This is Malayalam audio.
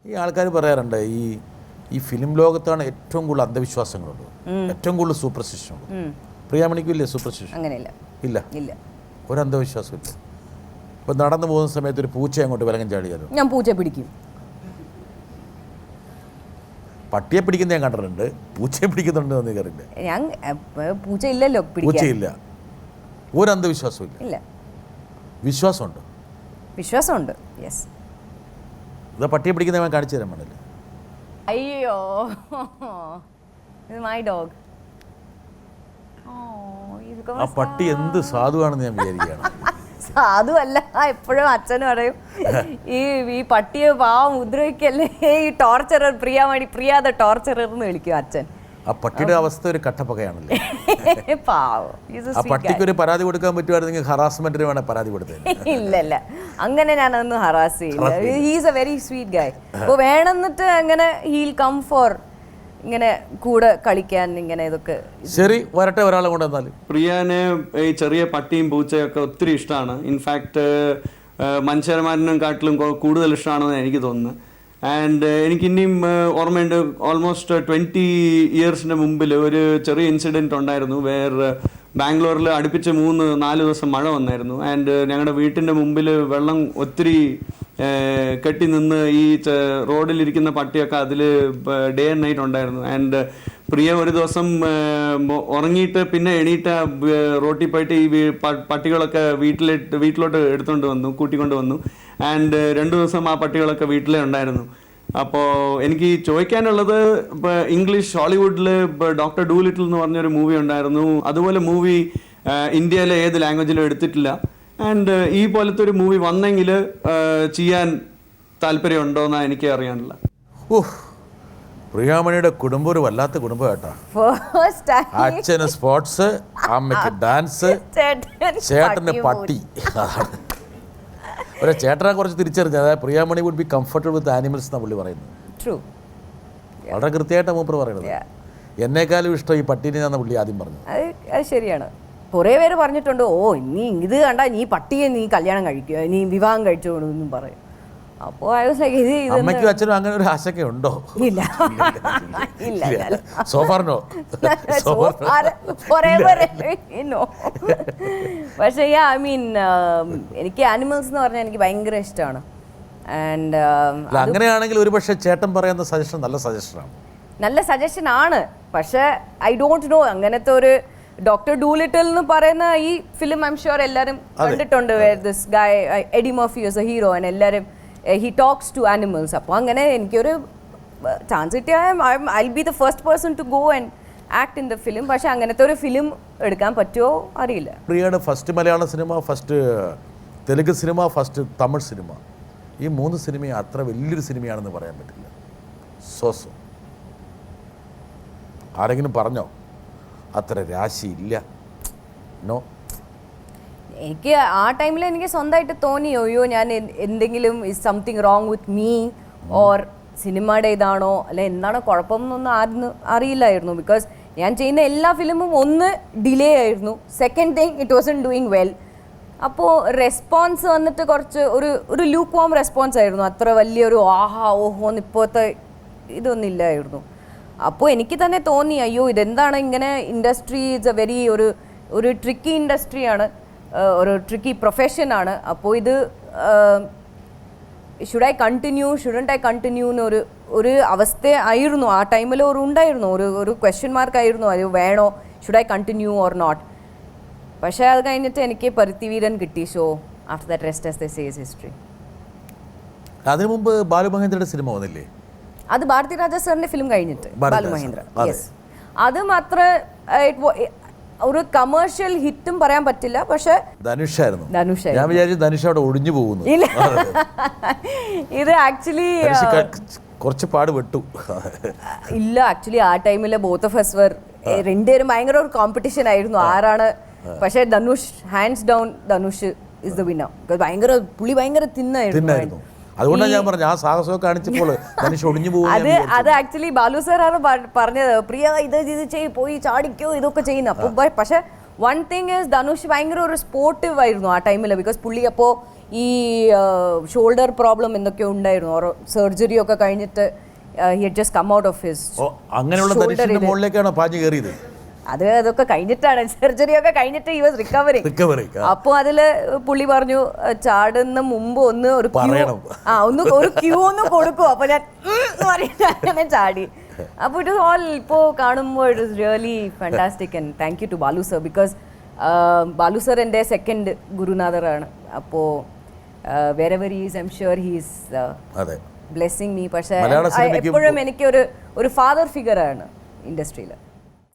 ഈ ആൾക്കാർ പറയാറുണ്ട് ഈ ഫിലിം ലോകത്താണ് ഏറ്റവും കൂടുതൽ അന്ധവിശ്വാസങ്ങളുള്ളത്, ഏറ്റവും കൂടുതൽ സൂപ്പർസ്റ്റിഷനുള്ളത്. പ്രിയാമണിക്കും ഇല്ലേ സൂപ്പർസ്റ്റിഷൻ? അങ്ങനെയില്ല. ഇല്ല, ഒരു അന്ധവിശ്വാസം ഇല്ല. ഇപ്പം നടന്നു പോകുന്ന സമയത്ത് ഒരു പൂച്ച അങ്ങോട്ട് വിലങ്ങം ചാടിയാലോ? ഞാൻ പൂച്ച പിടിക്കും. പട്ടിയെ പിടിക്കുന്ന ഞാൻ കണ്ടിട്ടുണ്ട്, പൂച്ചയെ പിടിക്കുന്നുണ്ട് എന്ന് കറിയില്ല. ഞാൻ പൂച്ച ഇല്ലല്ലോ, പൂച്ചയില്ല. ഒരു അന്ധവിശ്വാസവും ഇല്ല. വിശ്വാസമുണ്ട്. വിശ്വാസമുണ്ട്. യെസ്. ഇതാ പട്ടിയെ പിടിക്കുന്ന ഞാൻ കാണിച്ചു തരാൻ വേണ്ടല്ലേ. അയ്യോ, ഇത് മൈ ഡോഗ്. ആ പട്ടി എന്ത് സാധുവാണെന്ന് ഞാൻ വിചാരിക്കുകയാണ്. സാധുവല്ല, എപ്പോഴും അച്ഛനും പറയും ഈ പട്ടിയെ പാവം മുദ്രവയ്ക്കല്ലേ, ഈ ടോർച്ചറർ, പ്രിയാതെ ടോർച്ചറർ എന്ന് വിളിക്കും അച്ഛൻ. ആ പട്ടിയുടെ അവസ്ഥ ഒരു കട്ടപ്പകയാണല്ലേ. പാവം. ആ പട്ടിക്ക് ഒരു പരാതി കൊടുക്കാൻ പറ്റുമായിരുന്നെങ്കിൽ ഹറാസ്മെന്റിന് വേണേ പരാതി കൊടുത്തേ. ഇല്ലല്ല, അങ്ങനെ ഞാനൊന്നും ഹറാസ് ചെയ്യില്ല. ഹീസ് എ വെരി സ്വീറ്റ് ഗായ്. അപ്പോൾ വേണമെന്നിട്ട് അങ്ങനെ ഹീൽ കം ഫോർ ഇങ്ങനെ കൂടെ കളിക്കാൻ, ഇങ്ങനെ ഇതൊക്കെ. ശരി, വരട്ടെ ഒരാളെ കൊണ്ട് വന്നാൽ. പ്രിയാനെ ഈ ചെറിയ പട്ടിയും പൂച്ചയൊക്കെ ഒത്തിരി ഇഷ്ടമാണ്. ഇൻഫാക്ട് മനുഷ്യന്മാരിനും കാട്ടിലും കൂടുതൽ ഇഷ്ടമാണെന്ന് എനിക്ക് തോന്നുന്നു. ആൻഡ് എനിക്കിനിയും ഓർമ്മയുണ്ട്, ഓൾമോസ്റ്റ് 20 ഇയേഴ്സിൻ്റെ മുമ്പിൽ ഒരു ചെറിയ ഇൻസിഡൻറ്റ് ഉണ്ടായിരുന്നു. വേറെ ബാംഗ്ലൂരിൽ അടുപ്പിച്ച് 3-4 ദിവസം മഴ വന്നായിരുന്നു. ആൻഡ് ഞങ്ങളുടെ വീട്ടിൻ്റെ മുമ്പിൽ വെള്ളം ഒത്തിരി കെട്ടി നിന്ന് ഈ റോഡിലിരിക്കുന്ന പട്ടിയൊക്കെ അതിൽ ഡേ ആൻഡ് നൈറ്റ് ഉണ്ടായിരുന്നു. ആൻഡ് പ്രിയ ഒരു ദിവസം ഉറങ്ങിയിട്ട് പിന്നെ എണീറ്റ റോട്ടിൽ പോയിട്ട് ഈ പട്ടികളൊക്കെ വീട്ടിലോട്ട് എടുത്തുകൊണ്ട് വന്നു, കൂട്ടിക്കൊണ്ട് വന്നു. ആൻഡ് 2 ദിവസം ആ പട്ടികളൊക്കെ വീട്ടിലേ ഉണ്ടായിരുന്നു. അപ്പോൾ എനിക്ക് ചോദിക്കാനുള്ളത്, ഇപ്പോൾ ഇംഗ്ലീഷ് ഹോളിവുഡിൽ ഡോക്ടർ ഡൂലിറ്റിൽ എന്ന് പറഞ്ഞൊരു മൂവി ഉണ്ടായിരുന്നു. അതുപോലെ മൂവി ഇന്ത്യയിലെ ഏത് ലാംഗ്വേജിലും എടുത്തിട്ടില്ല. ആൻഡ് ഈ പോലത്തെ ഒരു മൂവി വന്നെങ്കിൽ ചെയ്യാൻ താല്പര്യമുണ്ടോ എന്നാണ് എനിക്ക് അറിയാനുള്ള. പ്രിയാമണിയുടെ കുടുംബം ഒരു വല്ലാത്ത കുടുംബം കേട്ടാ. അച്ഛന് സ്പോർട്സ്, അമ്മയ്ക്ക് ഡാൻസ്, ചേട്ടന് പട്ടി. ഒരു ചേട്ടനെ കുറച്ച് തിരിച്ചറിഞ്ഞത്, അതായത് Priyamani would be comfortable with animals എന്നാണ് പുള്ളി പറയുന്നത്. വളരെ കൃത്യമായിട്ടാണ് മൂപ്പർ പറയുന്നത്. എന്നേക്കാളും ഇഷ്ടം ഈ പട്ടീനെ എന്നാണ് പുള്ളി ആദ്യം പറഞ്ഞത്. അത് ശരിയാണ്. കുറേ പേര് പറഞ്ഞിട്ടുണ്ട്, നീ ഇത് കണ്ടാ നീ പട്ടിയെ നീ കല്യാണം കഴിക്കുക, നീ വിവാഹം കഴിച്ചോണെന്നും പറയും. അപ്പോൾ അമ്മയ്ക്കും അച്ഛനും അങ്ങനെ ഒരു ആശങ്ക ഉണ്ടോ? ഇല്ല. സോഫാറിനോ? പക്ഷേ ഐ മീൻ എനിക്ക് ആനിമൽസ് എന്ന് പറഞ്ഞാൽ എനിക്ക് ഭയങ്കര ഇഷ്ടമാണ്. ആൻഡ് അങ്ങനെയാണെങ്കിൽ ഒരു പക്ഷേ ചേട്ടൻ പറയുന്ന സജഷൻ നല്ല സജഷൻ ആണ്. പക്ഷേ ഐ ഡോണ്ട് നോ, അങ്ങനത്തെ ഒരു ഡോക്ടർ ഡൂലിറ്റിൽ എന്ന് പറയുന്ന ഈ ഫിലിം ഐ എം ഷുവർ എല്ലാവരും കണ്ടിട്ടുണ്ട്. This guy Eddie Murphy is a hero and എല്ലാവരും he talks to animals. അപ്പോൾ അങ്ങനെ എനിക്കൊരു ചാൻസ് കിട്ടിയാൽ I will be the first person to go and act in the film. പക്ഷേ അങ്ങനത്തെ ഒരു ഫിലിം എടുക്കാൻ പറ്റുമോ അറിയില്ല. പ്രിയയുടെ ഫസ്റ്റ് മലയാള cinema, first Telugu cinema, first Tamil cinema, ഈ 3 സിനിമയും അത്ര വലിയൊരു സിനിമയാണെന്ന് പറയാൻ പറ്റില്ല. സോ ആരെങ്കിലും പറഞ്ഞോ അത്ര രാശിയില്ല? നോ. എനിക്ക് ആ ടൈമിൽ എനിക്ക് സ്വന്തമായിട്ട് തോന്നി, അയ്യോ ഞാൻ എന്തെങ്കിലും is something wrong with me or സിനിമയുടെ ഇതാണോ അല്ലെ എന്താണോ കുഴപ്പമെന്നൊന്നും ആരും അറിയില്ലായിരുന്നു. ബിക്കോസ് ഞാൻ ചെയ്യുന്ന എല്ലാ ഫിലിമും ഒന്ന് ഡിലേ ആയിരുന്നു. Second thing it Vasan doing well. അപ്പോൾ റെസ്പോൺസ് വന്നിട്ട് കുറച്ച് ഒരു ലൂക്ക് വാം റെസ്പോൺസ് ആയിരുന്നു. അത്ര വലിയൊരു ആഹാ ഓഹോന്ന് ഇപ്പോഴത്തെ ഇതൊന്നും ഇല്ലായിരുന്നു. അപ്പോൾ എനിക്ക് തന്നെ തോന്നി, അയ്യോ ഇതെന്താണ് ഇങ്ങനെ, ഇൻഡസ്ട്രി ഇറ്റ്സ് എ വെരി ഒരു ട്രിക്കി ഇൻഡസ്ട്രിയാണ്, ഒരു ട്രിക്കി പ്രൊഫഷനാണ്. അപ്പോൾ ഇത് should I continue, shouldn't I continue എന്നൊരു അവസ്ഥ ആയിരുന്നു ആ ടൈമിൽ. ഉണ്ടായിരുന്നു ഒരു ക്വസ്റ്റ്യൻ മാർക്ക് ആയിരുന്നു, അത് വേണോ, should I continue or not. പക്ഷേ അത് കഴിഞ്ഞിട്ട് എനിക്ക് പരുത്തിവീരൻ കിട്ടി. So after that rest as the says history. അതിനു മുമ്പ് ബാലുമഹേന്ദ്രയുടെ സിനിമ വന്നില്ലേ? അത് ഭാരതിരാജ സാറിൻ്റെ ഫിലിം കഴിഞ്ഞിട്ട് ബാലുമഹേന്ദ്ര. യെസ്, അത് മാത്ര ഒരു കമേഴ്ഷ്യൽ ഹിറ്റും പറയാൻ പറ്റില്ല. പക്ഷെ ധനുഷായിരുന്നു. ഞാൻ വിചാരിച്ചു ധനുഷ് അവിടെ ഒടിഞ്ഞു പോകുന്നു. ഇത് ആക്ച്വലി കുറച്ച് പാട് വിട്ടു. ഇല്ല, ആക്ച്വലി ആ ടൈമില് ബോത്ത് ഓഫ് us were രണ്ടുപേരും ഭയങ്കര ഒരു കോമ്പറ്റീഷൻ ആയിരുന്നു ആരാണ്. പക്ഷെ Dhanush hands down Dhanush is the winner. പുള്ളി ഭയങ്കര തിന്നായിരുന്നു. അതുകൊണ്ടാണ് ഞാൻ പറഞ്ഞു ആ സാഹസമൊക്കെ കാണിച്ചപ്പോൾ ധനുഷ് ഒടിഞ്ഞു പോകും. അത് ആക്ച്വലി ബാലു സാറാണ് പറഞ്ഞത്, പ്രിയ ഇത് ചെയ്യ്, പോയി ചാടിക്കോ, ഇതൊക്കെ ചെയ്യുന്ന. അപ്പോൾ പക്ഷെ വൺ തിങ് ഈസ് ധനുഷ് ഭയങ്കര ഒരു സ്പോർട്ടീവ് ആയിരുന്നു ആ ടൈമിൽ. ബിക്കോസ് പുള്ളി അപ്പോൾ ഈ ഷോൾഡർ പ്രോബ്ലം എന്തൊക്കെയോ ഉണ്ടായിരുന്നു, ഓരോ സർജറി ഒക്കെ കഴിഞ്ഞിട്ട് he had just come out of his. അങ്ങനെയുള്ള ധനുഷിന്റെ മുകളിലേക്കാണ് പാഞ്ഞു കയറിയത്. അതൊക്കെ കഴിഞ്ഞിട്ടാണ്, സർജറി ഒക്കെ കഴിഞ്ഞിട്ട് he was recovering. അപ്പോൾ അതില് പുള്ളി പറഞ്ഞു ചാടുന്ന മുമ്പ് ഒന്ന് ഒരു ക്യൂ ഒന്ന് കൊടുക്കും. അപ്പൊ ഞാൻ അങ്ങനെ ചാടി. അപ്പോൾ ഇറ്റ് ഓൾ ഇപ്പോൾ കാണുമ്പോൾ it is really fantastic and thank you to Balu sir. Because Balu sir എൻ്റെ സെക്കൻഡ് ഗുരുനാഥറാണ്. അപ്പോൾ wherever he is, I'm sure he is blessing me. പക്ഷേ എപ്പോഴും എനിക്ക് ഒരു ഫാദർ ഫിഗറാണ് ഇൻഡസ്ട്രിയിൽ.